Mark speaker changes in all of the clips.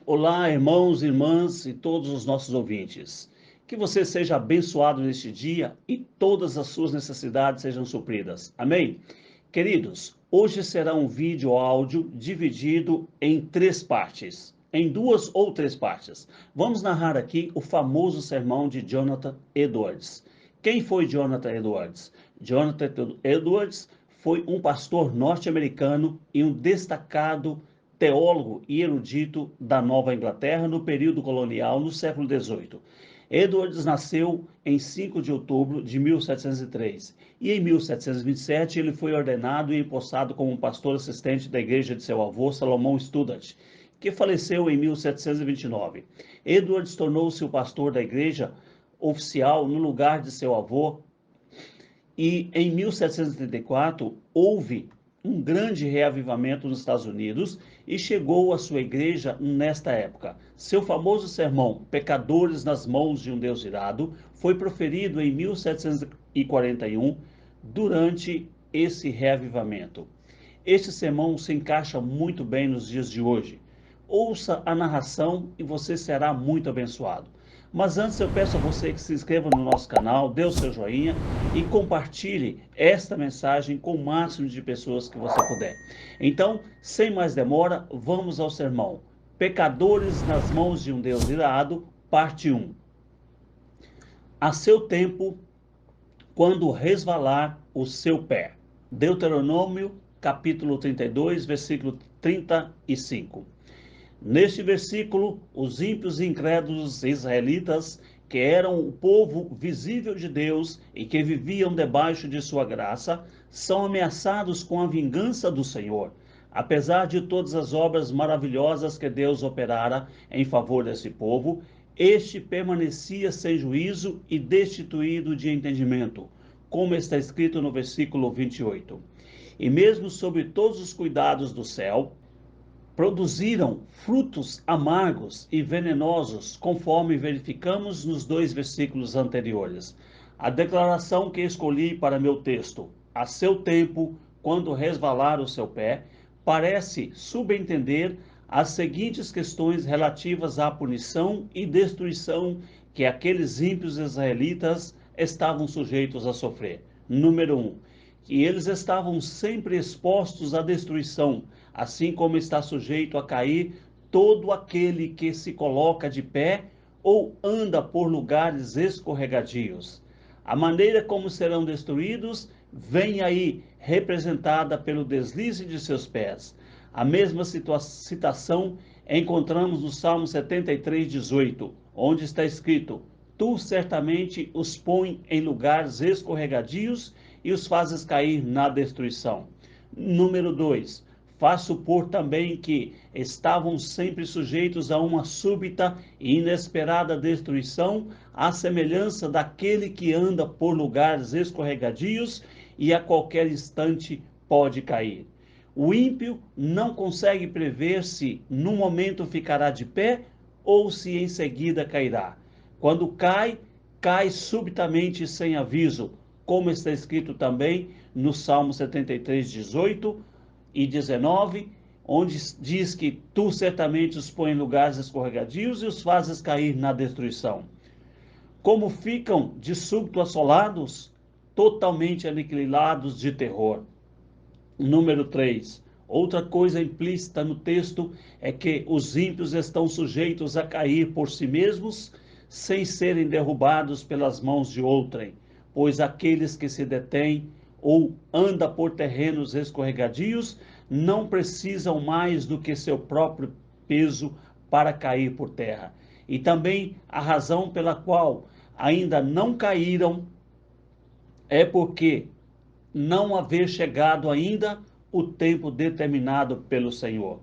Speaker 1: Olá, irmãos, irmãs e todos os nossos ouvintes. Que você seja abençoado neste dia e todas as suas necessidades sejam supridas. Amém? Queridos, hoje será um vídeo áudio dividido em três partes, em duas ou três partes. Vamos narrar aqui o famoso sermão de Jonathan Edwards. Quem foi Jonathan Edwards? Jonathan Edwards foi um pastor norte-americano e um destacado teólogo e erudito da Nova Inglaterra no período colonial no século XVIII. Edwards nasceu em 5 de outubro de 1703 e em 1727 ele foi ordenado e empossado como pastor assistente da igreja de seu avô, Salomão Studart, que faleceu em 1729. Edwards tornou-se o pastor da igreja oficial no lugar de seu avô e em 1734 houve um grande reavivamento nos Estados Unidos e chegou à sua igreja nesta época. Seu famoso sermão, Pecadores nas Mãos de um Deus Irado, foi proferido em 1741 durante esse reavivamento. Este sermão se encaixa muito bem nos dias de hoje. Ouça a narração e você será muito abençoado. Mas antes eu peço a você que se inscreva no nosso canal, dê o seu joinha e compartilhe esta mensagem com o máximo de pessoas que você puder. Então, sem mais demora, vamos ao sermão. Pecadores nas mãos de um Deus irado, parte 1. A seu tempo, quando resvalar o seu pé. Deuteronômio, capítulo 32, versículo 35. Neste versículo, os ímpios e incrédulos israelitas, que eram o povo visível de Deus e que viviam debaixo de sua graça, são ameaçados com a vingança do Senhor. Apesar de todas as obras maravilhosas que Deus operara em favor desse povo, este permanecia sem juízo e destituído de entendimento, como está escrito no versículo 28. E mesmo sob todos os cuidados do céu, produziram frutos amargos e venenosos, conforme verificamos nos dois versículos anteriores. A declaração que escolhi para meu texto, a seu tempo, quando resvalar o seu pé, parece subentender as seguintes questões relativas à punição e destruição que aqueles ímpios israelitas estavam sujeitos a sofrer. Número 1. Que eles estavam sempre expostos à destruição, assim como está sujeito a cair todo aquele que se coloca de pé ou anda por lugares escorregadios. A maneira como serão destruídos vem aí representada pelo deslize de seus pés. A mesma citação encontramos no Salmo 73:18, onde está escrito: Tu certamente os põe em lugares escorregadios e os fazes cair na destruição. Número 2. Faz supor também que estavam sempre sujeitos a uma súbita e inesperada destruição, à semelhança daquele que anda por lugares escorregadios e a qualquer instante pode cair. O ímpio não consegue prever se num momento ficará de pé ou se em seguida cairá. Quando cai, cai subitamente sem aviso, como está escrito também no Salmo 73:18 e 19, onde diz que tu certamente os pões em lugares escorregadios e os fazes cair na destruição. Como ficam de súbito assolados, totalmente aniquilados de terror. Número 3. Outra coisa implícita no texto é que os ímpios estão sujeitos a cair por si mesmos, sem serem derrubados pelas mãos de outrem, pois aqueles que se detêm ou anda por terrenos escorregadios não precisam mais do que seu próprio peso para cair por terra. E também a razão pela qual ainda não caíram é porque não haver chegado ainda o tempo determinado pelo Senhor.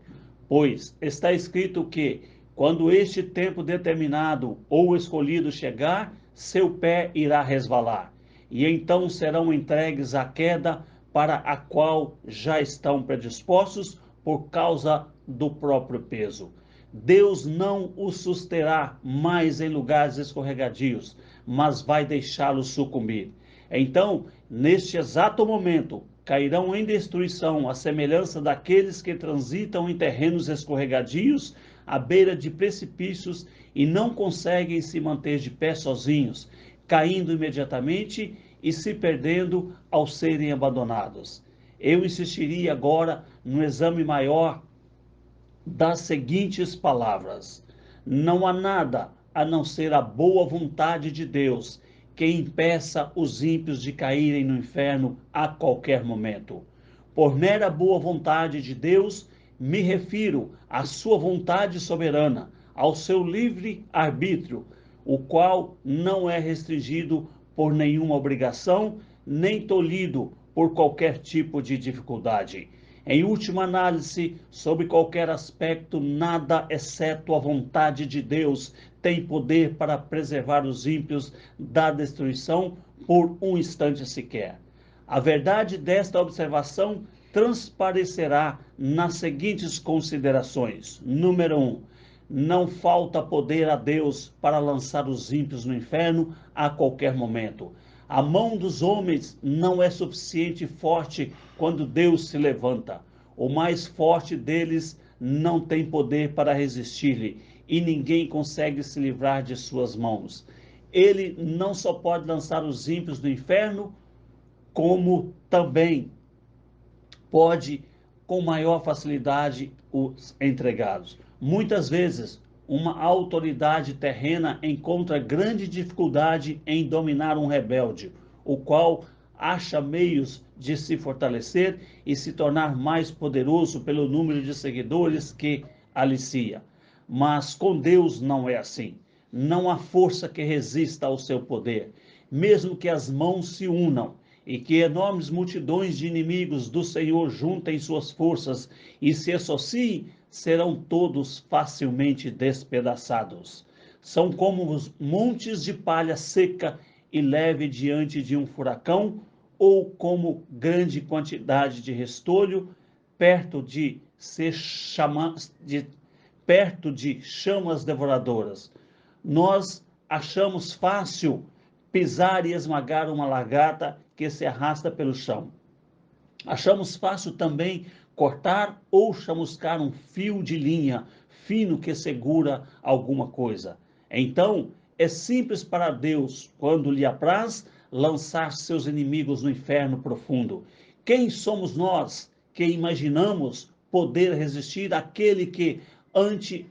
Speaker 1: Pois está escrito que, quando este tempo determinado ou escolhido chegar, seu pé irá resvalar, e então serão entregues à queda para a qual já estão predispostos por causa do próprio peso. Deus não os susterá mais em lugares escorregadios, mas vai deixá-los sucumbir. Então, neste exato momento, cairão em destruição, à semelhança daqueles que transitam em terrenos escorregadios, à beira de precipícios e não conseguem se manter de pé sozinhos, caindo imediatamente e se perdendo ao serem abandonados. Eu insistiria agora no exame maior das seguintes palavras: não há nada a não ser a boa vontade de Deus que impeça os ímpios de caírem no inferno a qualquer momento. Por mera boa vontade de Deus, me refiro à sua vontade soberana, ao seu livre arbítrio, o qual não é restringido por nenhuma obrigação, nem tolhido por qualquer tipo de dificuldade. Em última análise, sobre qualquer aspecto, nada exceto a vontade de Deus tem poder para preservar os ímpios da destruição por um instante sequer. A verdade desta observação transparecerá nas seguintes considerações. Número 1. Não falta poder a Deus para lançar os ímpios no inferno a qualquer momento. A mão dos homens não é suficiente forte quando Deus se levanta. O mais forte deles não tem poder para resistir-lhe, e ninguém consegue se livrar de suas mãos. Ele não só pode lançar os ímpios no inferno, como também pode, com maior facilidade, os entregá-los. Muitas vezes, uma autoridade terrena encontra grande dificuldade em dominar um rebelde, o qual acha meios de se fortalecer e se tornar mais poderoso pelo número de seguidores que alicia. Mas com Deus não é assim. Não há força que resista ao seu poder. Mesmo que as mãos se unam e que enormes multidões de inimigos do Senhor juntem suas forças e se associem, serão todos facilmente despedaçados. São como os montes de palha seca e leve diante de um furacão, ou como grande quantidade de restolho perto de chamas devoradoras. Nós achamos fácil pisar e esmagar uma lagarta que se arrasta pelo chão. Achamos fácil também cortar ou chamuscar um fio de linha fino que segura alguma coisa. Então, é simples para Deus, quando lhe apraz, lançar seus inimigos no inferno profundo. Quem somos nós que imaginamos poder resistir àquele que, ante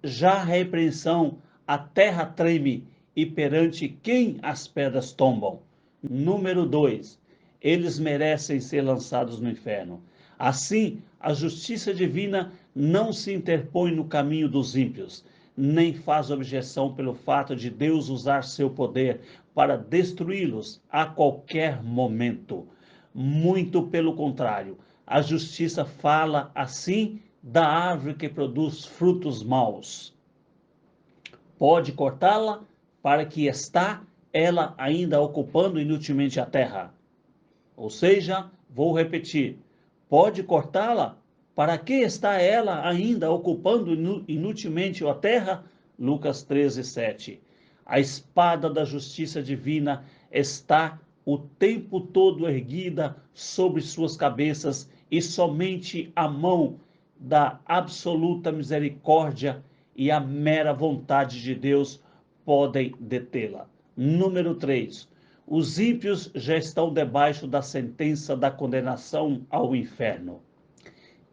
Speaker 1: já a repreensão, a terra treme, e perante quem as pedras tombam? Número 2. Eles merecem ser lançados no inferno. Assim, a justiça divina não se interpõe no caminho dos ímpios, nem faz objeção pelo fato de Deus usar seu poder para destruí-los a qualquer momento. Muito pelo contrário, a justiça fala assim da árvore que produz frutos maus. Pode cortá-la, para que está ela ainda ocupando inutilmente a terra. Ou seja, vou repetir, pode cortá-la? Para que está ela ainda ocupando inutilmente a terra? Lucas 13:7. A espada da justiça divina está o tempo todo erguida sobre suas cabeças, e somente a mão da absoluta misericórdia e a mera vontade de Deus podem detê-la. Número 3. Os ímpios já estão debaixo da sentença da condenação ao inferno.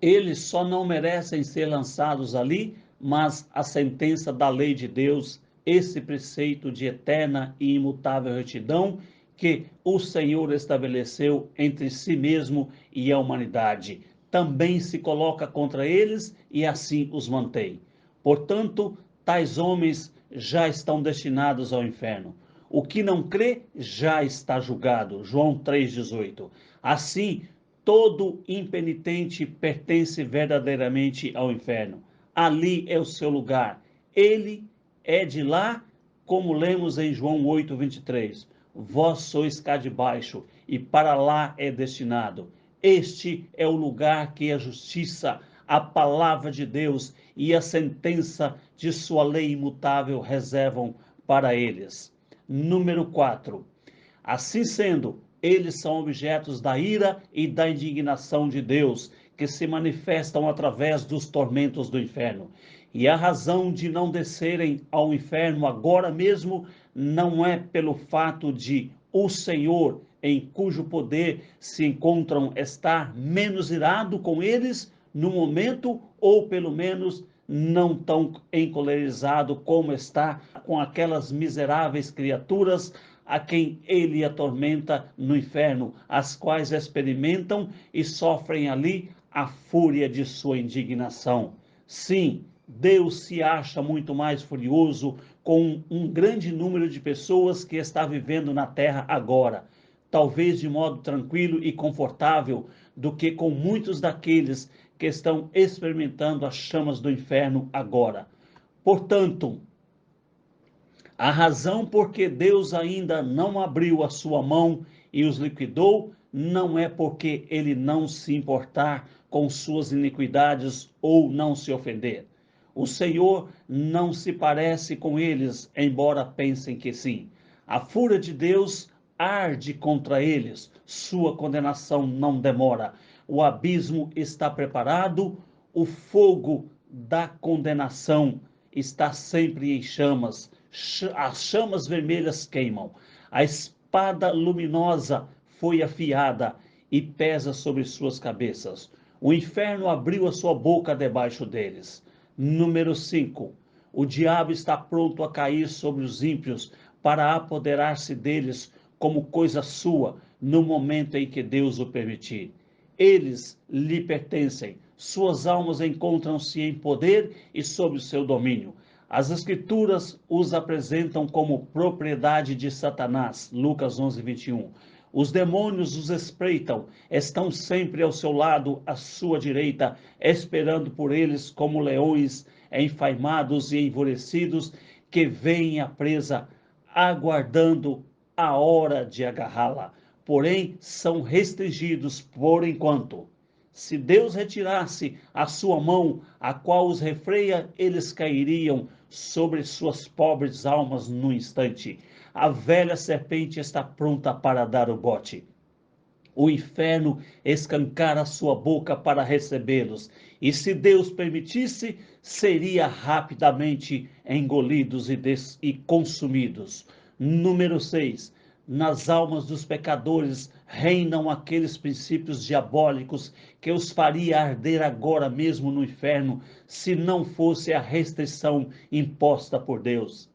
Speaker 1: Eles só não merecem ser lançados ali, mas a sentença da lei de Deus, esse preceito de eterna e imutável retidão que o Senhor estabeleceu entre si mesmo e a humanidade, também se coloca contra eles e assim os mantém. Portanto, tais homens já estão destinados ao inferno. O que não crê já está julgado. João 3,18. Assim, todo impenitente pertence verdadeiramente ao inferno. Ali é o seu lugar. Ele é de lá, como lemos em João 8:23. Vós sois cá de baixo, e para lá é destinado. Este é o lugar que a justiça, a palavra de Deus e a sentença de sua lei imutável reservam para eles. Número 4. Assim sendo, eles são objetos da ira e da indignação de Deus, que se manifestam através dos tormentos do inferno. E a razão de não descerem ao inferno agora mesmo não é pelo fato de o Senhor, em cujo poder se encontram, estar menos irado com eles no momento, ou pelo menos não tão encolerizado como está com aquelas miseráveis criaturas a quem ele atormenta no inferno, as quais experimentam e sofrem ali a fúria de sua indignação. Sim, Deus se acha muito mais furioso com um grande número de pessoas que está vivendo na terra agora, talvez de modo tranquilo e confortável, do que com muitos daqueles que estão experimentando as chamas do inferno agora. Portanto, a razão por que Deus ainda não abriu a sua mão e os liquidou não é porque ele não se importar com suas iniquidades ou não se ofender. O Senhor não se parece com eles, embora pensem que sim. A fúria de Deus arde contra eles, sua condenação não demora. O abismo está preparado, o fogo da condenação está sempre em chamas. As chamas vermelhas queimam. A espada luminosa foi afiada e pesa sobre suas cabeças. O inferno abriu a sua boca debaixo deles. Número 5. O diabo está pronto a cair sobre os ímpios para apoderar-se deles como coisa sua no momento em que Deus o permitir. Eles lhe pertencem. Suas almas encontram-se em poder e sob o seu domínio. As Escrituras os apresentam como propriedade de Satanás. Lucas 11, 21. Os demônios os espreitam, estão sempre ao seu lado, à sua direita, esperando por eles como leões enfaimados e enfurecidos, que veem a presa, aguardando a hora de agarrá-la. Porém, são restringidos por enquanto. Se Deus retirasse a sua mão, a qual os refreia, eles cairiam sobre suas pobres almas no instante. A velha serpente está pronta para dar o bote. O inferno escancara a sua boca para recebê-los, e se Deus permitisse, seria rapidamente engolidos e consumidos. Número 6. Nas almas dos pecadores reinam aqueles princípios diabólicos que os faria arder agora mesmo no inferno, se não fosse a restrição imposta por Deus.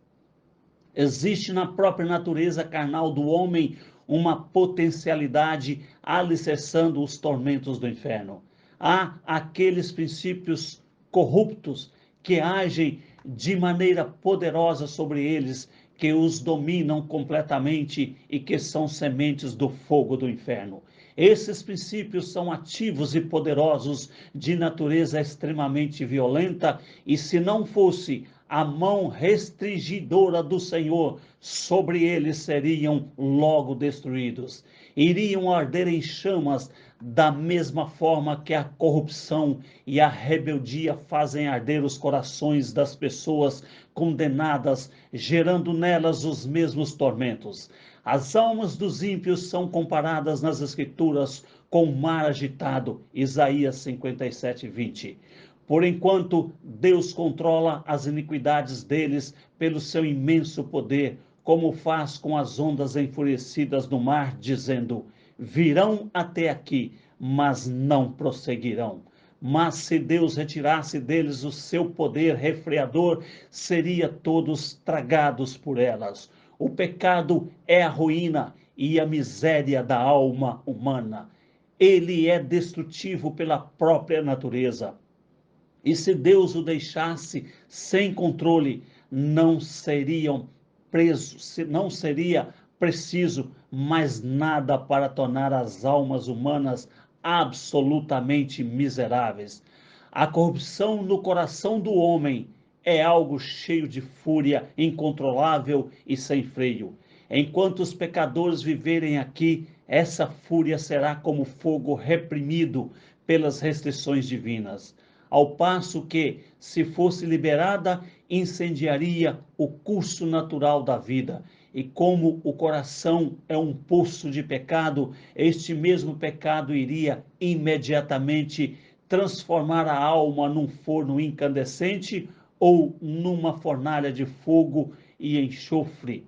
Speaker 1: Existe na própria natureza carnal do homem uma potencialidade alicerçando os tormentos do inferno. Há aqueles princípios corruptos que agem de maneira poderosa sobre eles, que os dominam completamente e que são sementes do fogo do inferno. Esses princípios são ativos e poderosos, de natureza extremamente violenta, e se não fosse a mão restringidora do Senhor, sobre eles seriam logo destruídos. Iriam arder em chamas, da mesma forma que a corrupção e a rebeldia fazem arder os corações das pessoas condenadas, gerando nelas os mesmos tormentos. As almas dos ímpios são comparadas nas Escrituras com o mar agitado, Isaías 57, 20. Por enquanto, Deus controla as iniquidades deles pelo seu imenso poder, como faz com as ondas enfurecidas do mar, dizendo: virão até aqui, mas não prosseguirão. Mas se Deus retirasse deles o seu poder refreador, seria todos tragados por elas. O pecado é a ruína e a miséria da alma humana. Ele é destrutivo pela própria natureza. E se Deus o deixasse sem controle, não seriam presos, não seria preciso mais nada para tornar as almas humanas absolutamente miseráveis. A corrupção no coração do homem é algo cheio de fúria, incontrolável e sem freio. Enquanto os pecadores viverem aqui, essa fúria será como fogo reprimido pelas restrições divinas. Ao passo que, se fosse liberada, incendiaria o curso natural da vida E como o coração é um poço de pecado, este mesmo pecado iria imediatamente transformar a alma num forno incandescente ou numa fornalha de fogo e enxofre,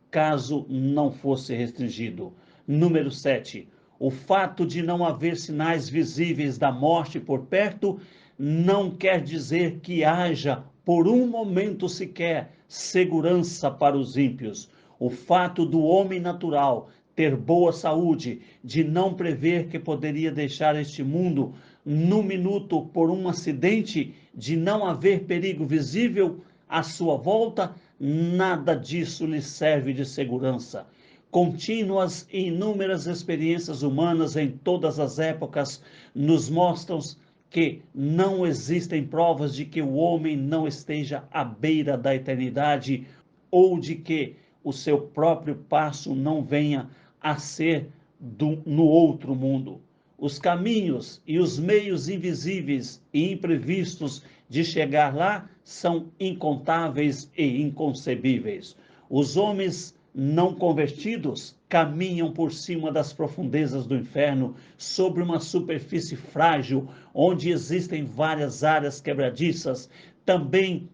Speaker 1: caso não fosse restringido. Número 7. O fato de não haver sinais visíveis da morte por perto não quer dizer que haja, por um momento sequer, segurança para os ímpios. O fato do homem natural ter boa saúde, de não prever que poderia deixar este mundo no minuto por um acidente, de não haver perigo visível à sua volta, nada disso lhe serve de segurança. Contínuas e inúmeras experiências humanas em todas as épocas nos mostram que não existem provas de que o homem não esteja à beira da eternidade ou de que o seu próprio passo não venha a ser no outro mundo. Os caminhos e os meios invisíveis e imprevistos de chegar lá são incontáveis e inconcebíveis. Os homens não convertidos caminham por cima das profundezas do inferno, sobre uma superfície frágil, onde existem várias áreas quebradiças, também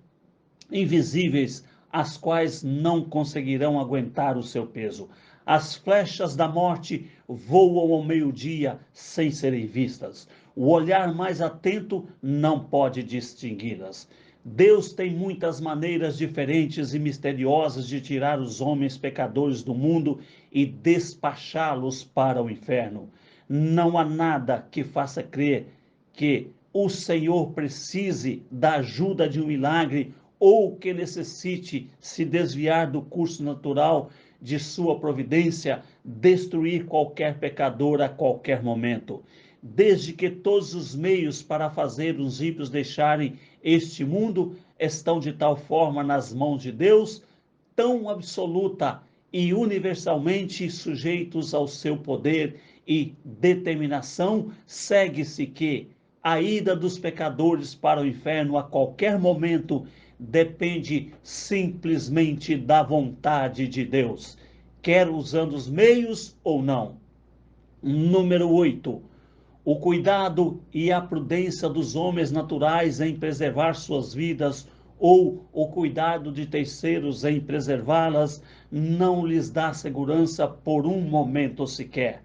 Speaker 1: invisíveis, as quais não conseguirão aguentar o seu peso. As flechas da morte voam ao meio-dia sem serem vistas. O olhar mais atento não pode distingui-las. Deus tem muitas maneiras diferentes e misteriosas de tirar os homens pecadores do mundo e despachá-los para o inferno. Não há nada que faça crer que o Senhor precise da ajuda de um milagre ou que necessite se desviar do curso natural de sua providência, destruir qualquer pecador a qualquer momento. Desde que todos os meios para fazer os ímpios deixarem este mundo estão de tal forma nas mãos de Deus, tão absoluta e universalmente sujeitos ao seu poder e determinação, segue-se que a ida dos pecadores para o inferno a qualquer momento depende simplesmente da vontade de Deus, quer usando os meios ou não. Número 8. O cuidado e a prudência dos homens naturais em preservar suas vidas ou o cuidado de terceiros em preservá-las não lhes dá segurança por um momento sequer.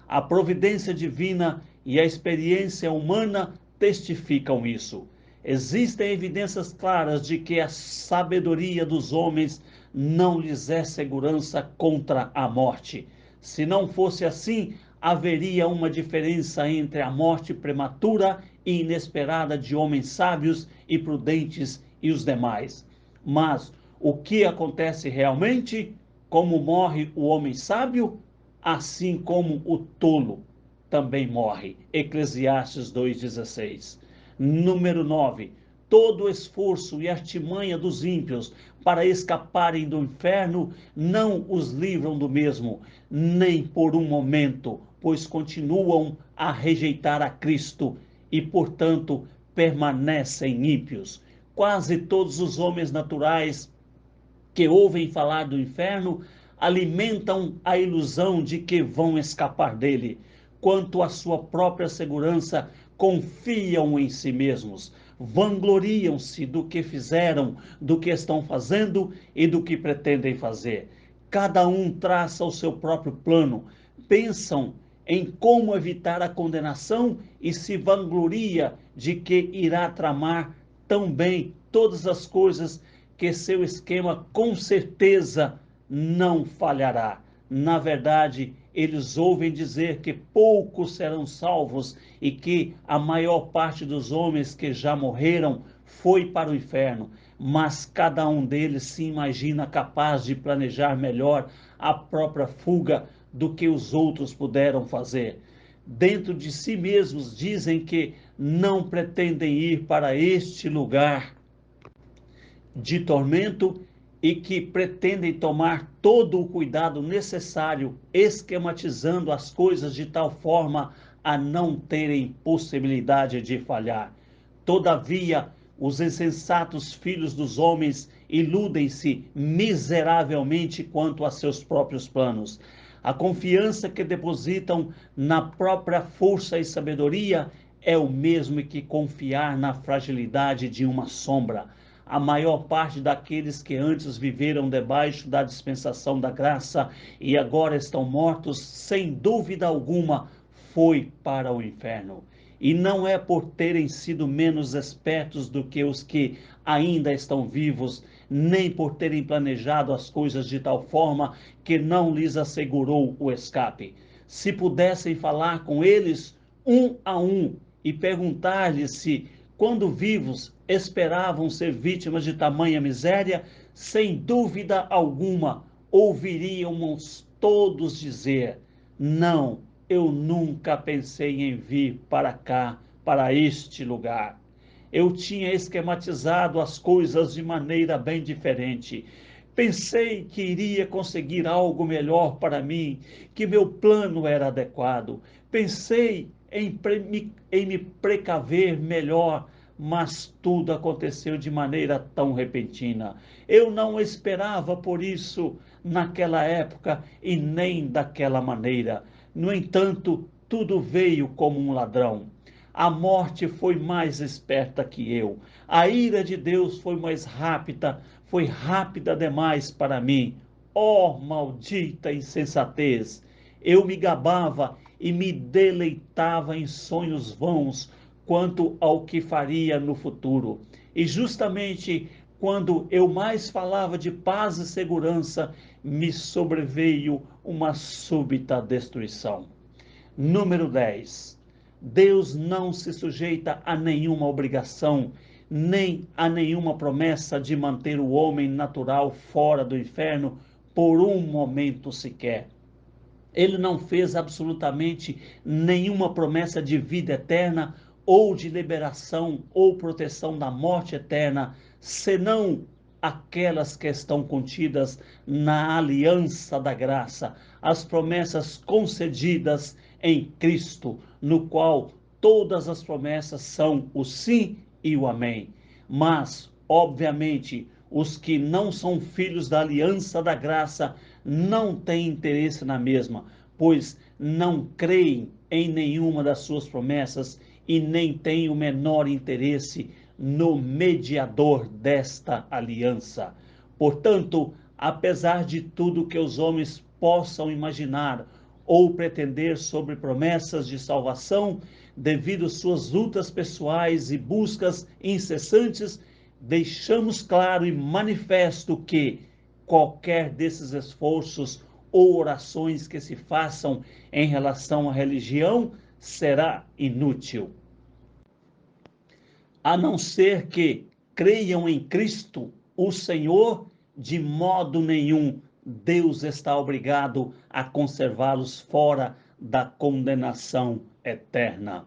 Speaker 1: A providência divina e a experiência humana testificam isso. Existem evidências claras de que a sabedoria dos homens não lhes é segurança contra a morte. Se não fosse assim, haveria uma diferença entre a morte prematura e inesperada de homens sábios e prudentes e os demais. Mas o que acontece realmente? Como morre o homem sábio, assim como o tolo também morre. Eclesiastes 2,16. Número 9. Todo o esforço e artimanha dos ímpios para escaparem do inferno não os livram do mesmo, nem por um momento, pois continuam a rejeitar a Cristo e, portanto, permanecem ímpios. Quase todos os homens naturais que ouvem falar do inferno alimentam a ilusão de que vão escapar dele. Quanto à sua própria segurança, confiam em si mesmos, vangloriam-se do que fizeram, do que estão fazendo e do que pretendem fazer. Cada um traça o seu próprio plano, pensam em como evitar a condenação e se vangloria de que irá tramar tão bem todas as coisas que seu esquema com certeza não falhará. Na verdade, eles ouvem dizer que poucos serão salvos e que a maior parte dos homens que já morreram foi para o inferno, mas cada um deles se imagina capaz de planejar melhor a própria fuga do que os outros puderam fazer. Dentro de si mesmos dizem que não pretendem ir para este lugar de tormento e que pretendem tomar todo o cuidado necessário, esquematizando as coisas de tal forma a não terem possibilidade de falhar. Todavia, os insensatos filhos dos homens iludem-se miseravelmente quanto a seus próprios planos. A confiança que depositam na própria força e sabedoria é o mesmo que confiar na fragilidade de uma sombra. A maior parte daqueles que antes viveram debaixo da dispensação da graça e agora estão mortos, sem dúvida alguma, foi para o inferno. E não é por terem sido menos espertos do que os que ainda estão vivos, nem por terem planejado as coisas de tal forma que não lhes assegurou o escape. Se pudessem falar com eles um a um e perguntar-lhes se, quando vivos, esperavam ser vítimas de tamanha miséria, sem dúvida alguma ouviríamos todos dizer: não, eu nunca pensei em vir para cá, para este lugar. Eu tinha esquematizado as coisas de maneira bem diferente. Pensei que iria conseguir algo melhor para mim, que meu plano era adequado. Pensei em me precaver melhor, mas tudo aconteceu de maneira tão repentina. Eu não esperava por isso naquela época e nem daquela maneira. No entanto, tudo veio como um ladrão. A morte foi mais esperta que eu. A ira de Deus foi rápida demais para mim. Oh, maldita insensatez! Eu me gabava e me deleitava em sonhos vãos quanto ao que faria no futuro. E justamente quando eu mais falava de paz e segurança, me sobreveio uma súbita destruição. Número 10. Deus não se sujeita a nenhuma obrigação, nem a nenhuma promessa de manter o homem natural fora do inferno por um momento sequer. Ele não fez absolutamente nenhuma promessa de vida eterna, ou de liberação ou proteção da morte eterna, senão aquelas que estão contidas na aliança da graça, as promessas concedidas em Cristo, no qual todas as promessas são o sim e o amém. Mas, obviamente, os que não são filhos da aliança da graça não têm interesse na mesma, pois não creem em nenhuma das suas promessas e nem têm o menor interesse no mediador desta aliança. Portanto, apesar de tudo que os homens possam imaginar ou pretender sobre promessas de salvação, devido às suas lutas pessoais e buscas incessantes, deixamos claro e manifesto que qualquer desses esforços ou orações que se façam em relação à religião será inútil, a não ser que creiam em Cristo, o Senhor. De modo nenhum Deus está obrigado a conservá-los fora da condenação eterna.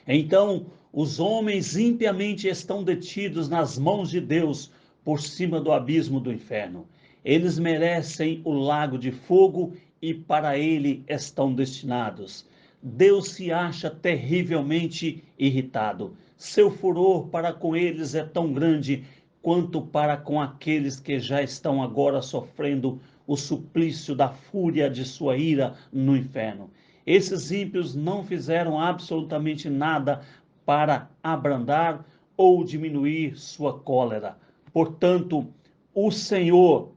Speaker 1: Então, os homens impiamente estão detidos nas mãos de Deus por cima do abismo do inferno. Eles merecem o lago de fogo e para ele estão destinados. Deus se acha terrivelmente irritado. Seu furor para com eles é tão grande quanto para com aqueles que já estão agora sofrendo o suplício da fúria de sua ira no inferno. Esses ímpios não fizeram absolutamente nada para abrandar ou diminuir sua cólera. Portanto, o Senhor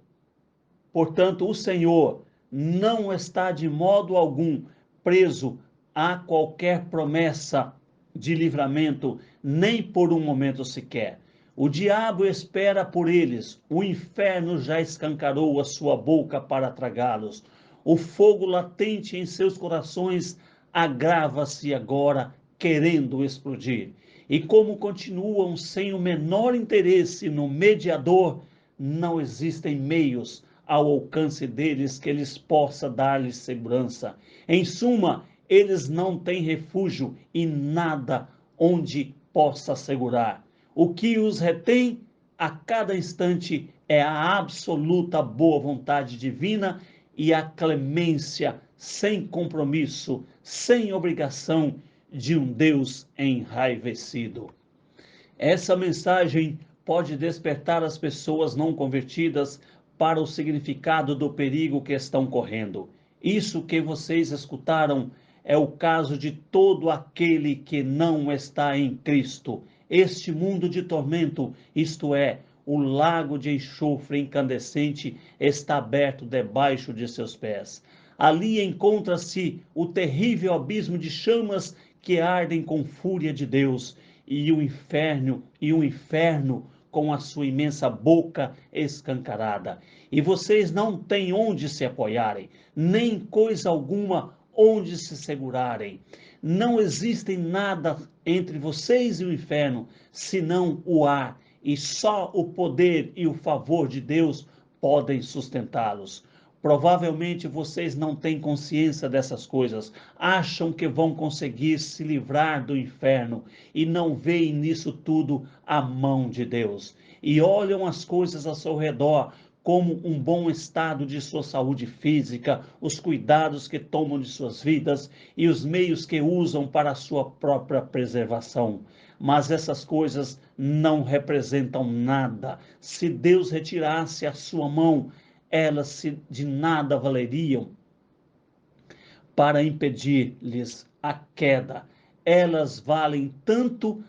Speaker 1: não está de modo algum preso a qualquer promessa de livramento, nem por um momento sequer. O diabo espera por eles, o inferno já escancarou a sua boca para tragá-los. O fogo latente em seus corações agrava-se agora, querendo explodir. E como continuam sem o menor interesse no mediador, não existem meios ao alcance deles que eles possa dar-lhes segurança. Em suma, eles não têm refúgio e nada onde possa segurar. O que os retém a cada instante é a absoluta boa vontade divina e a clemência sem compromisso, sem obrigação de um Deus enraivecido. Essa mensagem pode despertar as pessoas não convertidas para o significado do perigo que estão correndo. Isso que vocês escutaram é o caso de todo aquele que não está em Cristo. Este mundo de tormento, isto é, o lago de enxofre incandescente, está aberto debaixo de seus pés. Ali encontra-se o terrível abismo de chamas que ardem com fúria de Deus, e o inferno com a sua imensa boca escancarada. E vocês não têm onde se apoiarem, nem coisa alguma onde se segurarem. Não existe nada entre vocês e o inferno, senão o ar, e só o poder e o favor de Deus podem sustentá-los. Provavelmente vocês não têm consciência dessas coisas, acham que vão conseguir se livrar do inferno e não veem nisso tudo a mão de Deus. E olham as coisas ao seu redor como um bom estado de sua saúde física, os cuidados que tomam de suas vidas e os meios que usam para a sua própria preservação. Mas essas coisas não representam nada. Se Deus retirasse a sua mão, elas de nada valeriam para impedir-lhes a queda. Elas valem tanto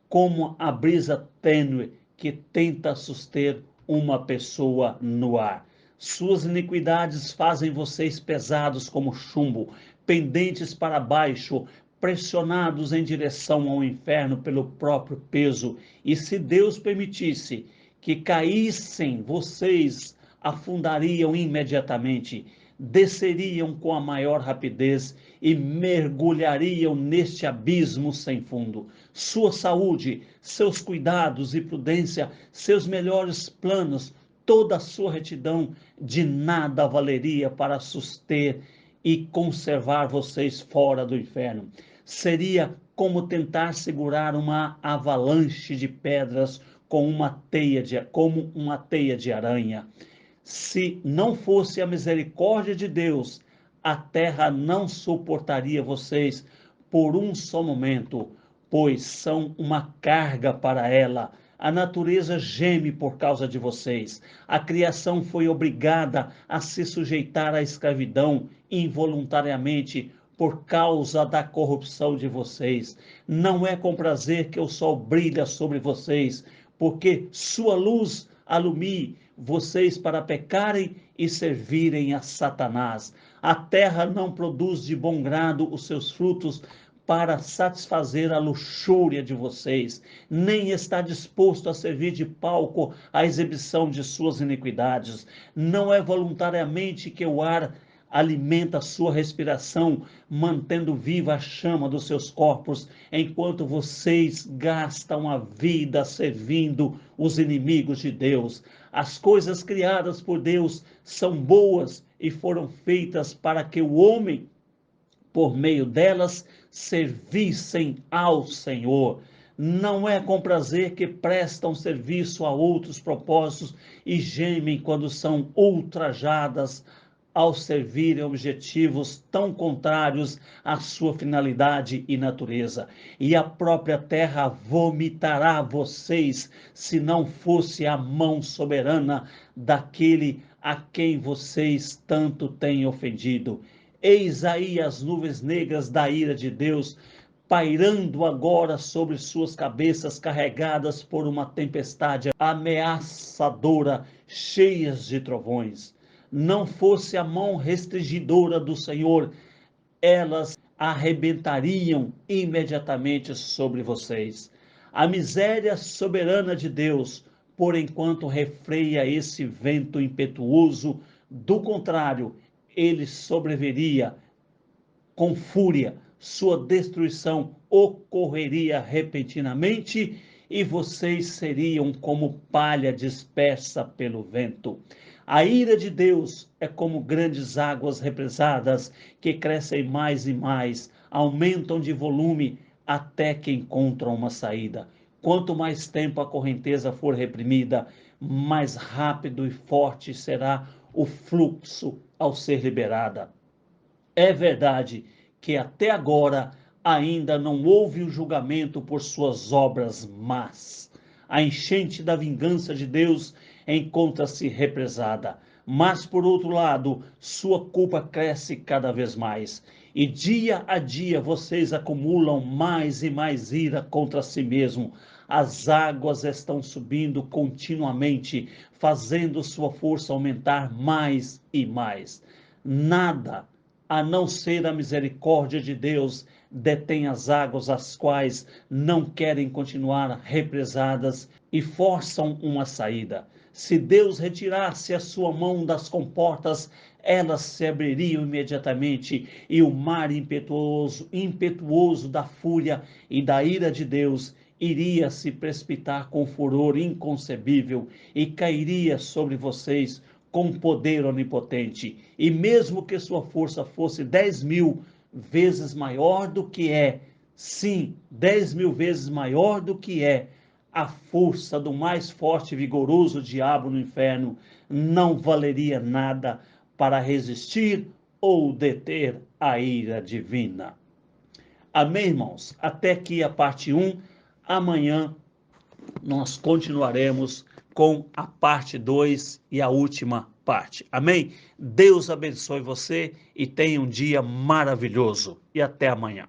Speaker 1: como a brisa tênue que tenta suster uma pessoa no ar. Suas iniquidades fazem vocês pesados como chumbo, pendentes para baixo, pressionados em direção ao inferno pelo próprio peso. E se Deus permitisse que caíssem, vocês afundariam imediatamente, desceriam com a maior rapidez e mergulhariam neste abismo sem fundo. Sua saúde, seus cuidados e prudência, seus melhores planos, toda a sua retidão de nada valeria para suster e conservar vocês fora do inferno. Seria como tentar segurar uma avalanche de pedras como uma teia de aranha. Se não fosse a misericórdia de Deus, a terra não suportaria vocês por um só momento, pois são uma carga para ela. A natureza geme por causa de vocês. A criação foi obrigada a se sujeitar à escravidão involuntariamente por causa da corrupção de vocês. Não é com prazer que o sol brilha sobre vocês, porque sua luz alumie vocês para pecarem e servirem a Satanás. A terra não produz de bom grado os seus frutos para satisfazer a luxúria de vocês, nem está disposto a servir de palco à exibição de suas iniquidades. Não é voluntariamente que o ar alimenta a sua respiração, mantendo viva a chama dos seus corpos, enquanto vocês gastam a vida servindo os inimigos de Deus. As coisas criadas por Deus são boas e foram feitas para que o homem, por meio delas, servissem ao Senhor. Não é com prazer que prestam serviço a outros propósitos e gemem quando são ultrajadas ao servirem objetivos tão contrários à sua finalidade e natureza. E a própria terra vomitará vocês, se não fosse a mão soberana daquele a quem vocês tanto têm ofendido. Eis aí as nuvens negras da ira de Deus, pairando agora sobre suas cabeças, carregadas por uma tempestade ameaçadora, cheias de trovões. Não fosse a mão restringidora do Senhor, elas arrebentariam imediatamente sobre vocês. A miséria soberana de Deus, por enquanto, refreia esse vento impetuoso. Do contrário, ele sobreviria com fúria, sua destruição ocorreria repentinamente e vocês seriam como palha dispersa pelo vento. A ira de Deus é como grandes águas represadas que crescem mais e mais, aumentam de volume até que encontram uma saída. Quanto mais tempo a correnteza for reprimida, mais rápido e forte será o fluxo ao ser liberada. É verdade que até agora ainda não houve o julgamento por suas obras más. A enchente da vingança de Deus encontra-se represada. Mas, por outro lado, sua culpa cresce cada vez mais. E dia a dia vocês acumulam mais e mais ira contra si mesmo. As águas estão subindo continuamente, fazendo sua força aumentar mais e mais. Nada, a não ser a misericórdia de Deus, detém as águas, as quais não querem continuar represadas e forçam uma saída. Se Deus retirasse a sua mão das comportas, elas se abririam imediatamente e o mar impetuoso da fúria e da ira de Deus iria se precipitar com furor inconcebível e cairia sobre vocês com poder onipotente. E mesmo que sua força fosse 10.000 vezes maior do que é, sim, 10.000 vezes maior do que é, a força do mais forte e vigoroso diabo no inferno não valeria nada para resistir ou deter a ira divina. Amém, irmãos? Até aqui a parte 1. Amanhã nós continuaremos com a parte 2 e a última parte. Amém? Deus abençoe você e tenha um dia maravilhoso. E até amanhã.